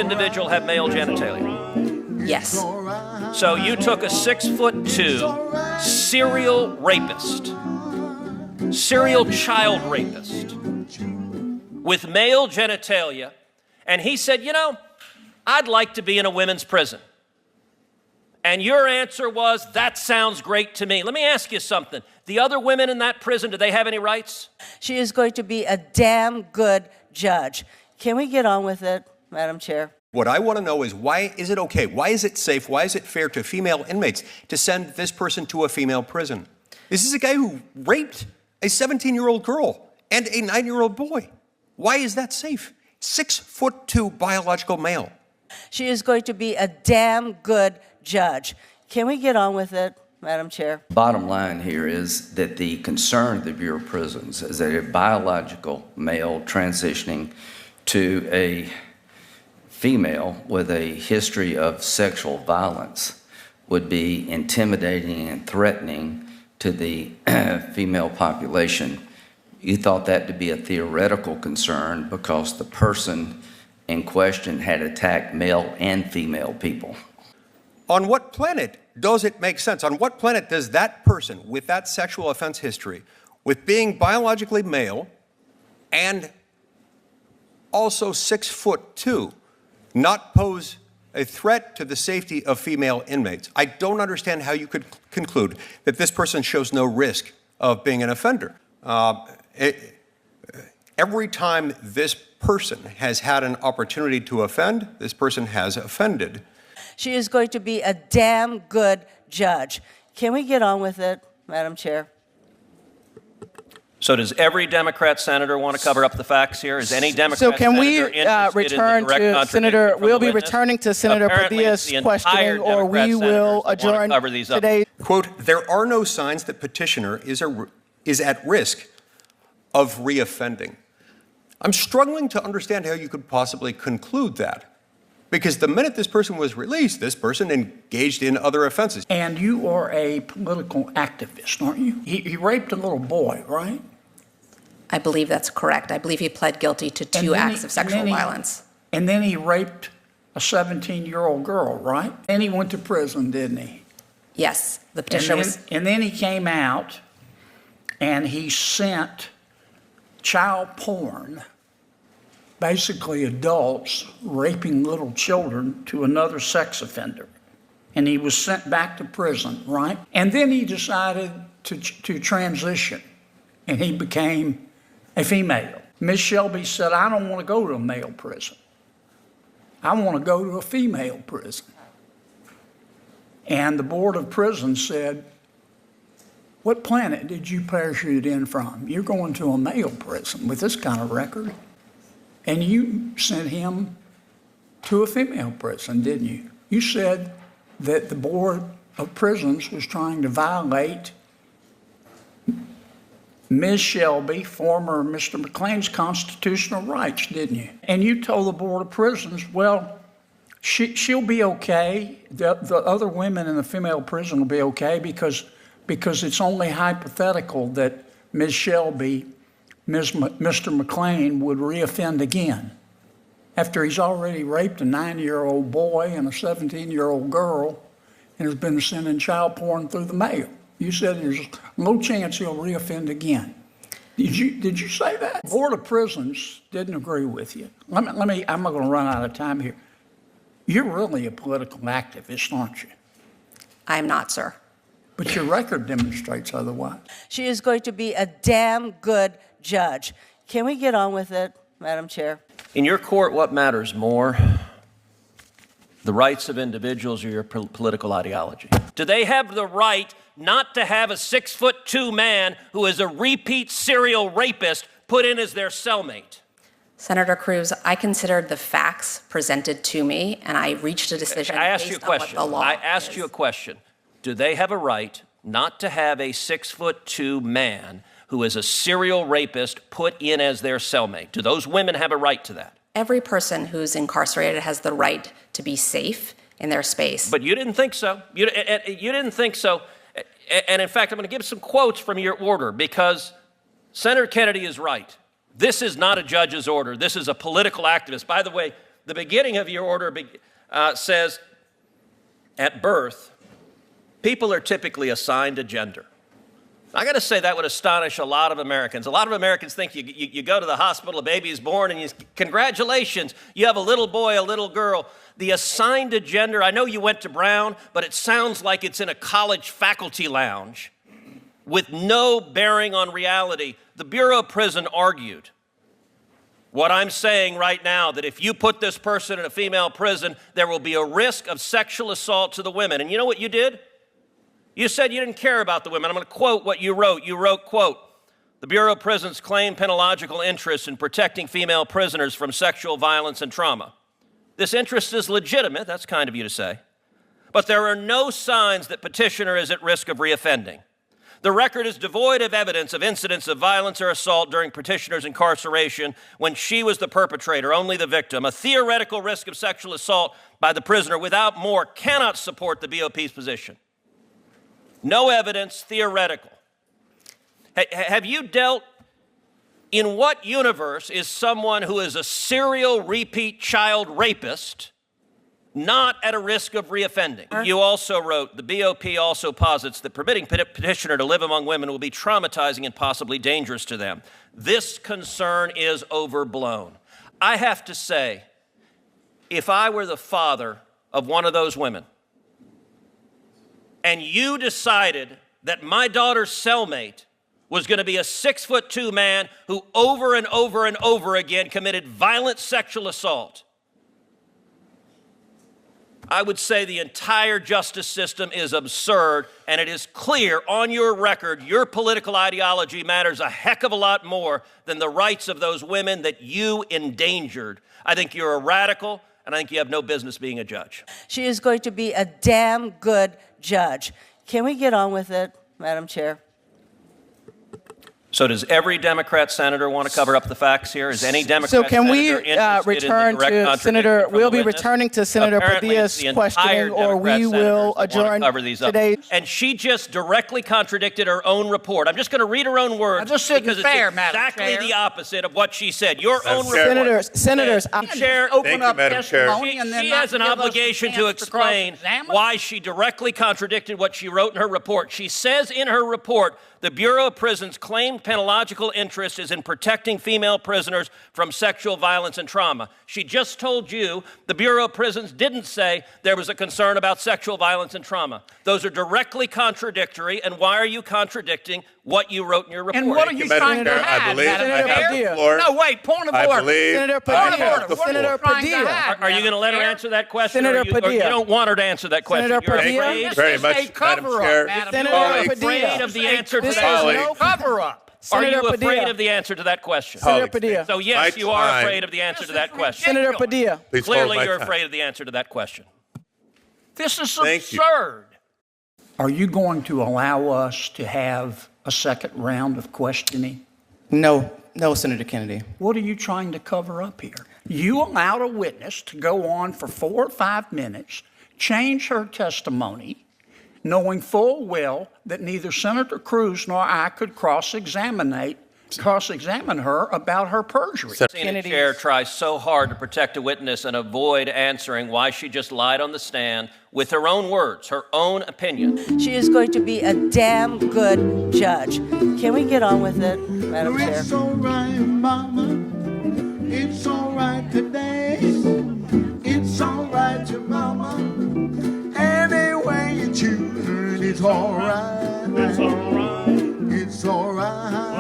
individual have male genitalia? Yes. So you took a 6'2" serial rapist, serial child rapist with male genitalia, and he said, you know, I'd like to be in a women's prison. And your answer was, that sounds great to me. Let me ask you something. The other women in that prison, do they have any rights? She is going to be a damn good judge. Can we get on with it, Madam Chair? What I want to know is, why is it okay? Why is it safe? Why is it fair to female inmates to send this person to a female prison? This is a guy who raped a 17-year-old girl and a 9-year-old boy. Why is that safe? 6'2" biological male. She is going to be a damn good judge. Can we get on with it, Madam Chair? Bottom line here is that the concern of the Bureau of Prisons is that a biological male transitioning to a female with a history of sexual violence would be intimidating and threatening to the female population. You thought that to be a theoretical concern because the person in question had attacked male and female people. On what planet does it make sense? On what planet does that person with that sexual offense history, with being biologically male and also 6'2", not pose a threat to the safety of female inmates? I don't understand how you could conclude that this person shows no risk of being an offender. Every time this person has had an opportunity to offend, this person has offended. She is going to be a damn good judge. Can we get on with it, Madam Chair? So does every Democrat senator want to cover up the facts here? Is any Democrat So can we senator return to Senator, we'll be returning to Senator Padilla's questioning, or we will adjourn today. Quote, there are no signs that petitioner is at risk of reoffending. I'm struggling to understand how you could possibly conclude that. Because the minute this person was released, this person engaged in other offenses. And you are a political activist, aren't you? He raped a little boy, right? I believe that's correct. I believe he pled guilty to two acts of sexual violence. And then he raped a 17-year-old girl, right? And he went to prison, didn't he? Yes, the petitioner was. And then he came out and he sent child porn, basically adults raping little children, to another sex offender. And he was sent back to prison, right? And then he decided to transition, and he became a female. Ms. Shelby said, I don't want to go to a male prison. I want to go to a female prison. And the Board of Prisons said, what planet did you parachute in from? You're going to a male prison with this kind of record. And you sent him to a female prison, didn't you? You said that the Board of Prisons was trying to violate Ms. Shelby, former Mr. McLean's constitutional rights, didn't you? And you told the Board of Prisons, well, she'll be okay. The other women in the female prison will be okay because it's only hypothetical that Ms. Shelby, Mr. McLean would reoffend again after he's already raped a 9-year-old boy and a 17-year-old girl and has been sending child porn through the mail. You said there's no chance he'll reoffend again. Did you say that? The Board of Prisons didn't agree with you. I'm not going to run out of time here. You're really a political activist, aren't you? I'm not, sir. But your record demonstrates otherwise. She is going to be a damn good judge. Can we get on with it, Madam Chair? In your court, what matters more? The rights of individuals or your political ideology? Do they have the right not to have a 6'2" man who is a repeat serial rapist put in as their cellmate? Senator Cruz, I considered the facts presented to me, and I reached a decision based on what the law is. I asked you a question. Do they have a right not to have a 6'2" man who is a serial rapist put in as their cellmate? Do those women have a right to that? Every person who's incarcerated has the right to be safe in their space. But you didn't think so. You didn't think so. And in fact, I'm going to give some quotes from your order because Senator Kennedy is right. This is not a judge's order. This is a political activist. By the way, The beginning of your order says, at birth, people are typically assigned a gender. I got to say that would astonish a lot of Americans. A lot of Americans think you go to the hospital, a baby is born, and congratulations, you have a little boy, a little girl. The assigned a gender, I know you went to Brown, but it sounds like it's in a college faculty lounge with no bearing on reality. The Bureau of Prison argued what I'm saying right now, that if you put this person in a female prison, there will be a risk of sexual assault to the women. And you know what you did? You said you didn't care about the women. I'm going to quote what you wrote. You wrote, quote, "The Bureau of Prisons claim penological interest in protecting female prisoners from sexual violence and trauma. This interest is legitimate," that's kind of you to say, "but there are no signs that petitioner is at risk of reoffending. The record is devoid of evidence of incidents of violence or assault during petitioner's incarceration when she was the perpetrator, only the victim. A theoretical risk of sexual assault by the prisoner without more cannot support the BOP's position. No evidence, theoretical." Have you dealt, in what universe is someone who is a serial repeat child rapist not at a risk of reoffending? You also wrote, "The BOP also posits that permitting petitioner to live among women will be traumatizing and possibly dangerous to them. This concern is overblown." I have to say, if I were the father of one of those women, and you decided that my daughter's cellmate was going to be a 6'2" man who over and over and over again committed violent sexual assault, I would say the entire justice system is absurd, and it is clear on your record your political ideology matters a heck of a lot more than the rights of those women that you endangered. I think you're a radical, and I think you have no business being a judge. She is going to be a damn good judge. Can we get on with it, Madam Chair? So does every Democrat senator want to cover up the facts here? Is any Democrat So can we senator interested return in the direct to contradiction Senator, from the we'll be witness? returning to Senator Apparently, Padilla's the entire questioning, or Democrat we will senators want to adjourn cover these up. today. And she just directly contradicted her own report. I'm just going to read her own words This isn't because fair, it's Madam exactly Chair. the opposite of what she said. Your own Chair. report. Senators, Chair, Open up Madam Chair. testimony and then she not has an give us a obligation to chance explain cross-examine? why she directly contradicted what she wrote in her report. She says in her report, "The Bureau of Prisons' claimed penological interest is in protecting female prisoners from sexual violence and trauma." She just told you the Bureau of Prisons didn't say there was a concern about sexual violence and trauma. Those are directly contradictory, and why are you contradicting what you wrote in your report? And what are you trying to Chair, I hide, believe Madam I have the Chair? floor. No, wait, point of I order. believe Senator I Padilla. have the What are you Senator floor. trying to Padilla. hide, Are you going to let her Madam answer that question? Senator or you Padilla. don't want her to answer that question? Senator You're Padilla. afraid? This Very is much, a Madam cover-up, Chair. Madam Senator Chair. Are you Padilla. afraid of the answer to This that is Colleague. No cover-up. Are you Senator afraid Padilla. of the answer to that question? Senator Colleagues, Padilla. So yes, My you are time. afraid of the answer to that is question. Senator Padilla. Please hold Clearly my you're time. afraid of the answer to that question. This is Thank you. absurd. Are you going to allow us to have a second round of questioning? No, Senator Kennedy. What are you trying to cover up here? You allowed a witness to go on for 4 or 5 minutes, change her testimony, knowing full well that neither Senator Cruz nor I could cross-examine her about her perjury. Seen a chair try so hard to protect a witness and avoid answering why she just lied on the stand with her own words, her own opinion. She is going to be a damn good judge. Can we get on with it, Madam Chair? It's all right, Mama. It's all right today. It's all right, your Mama. Any way you choose, it's all right. It's all right. It's all right.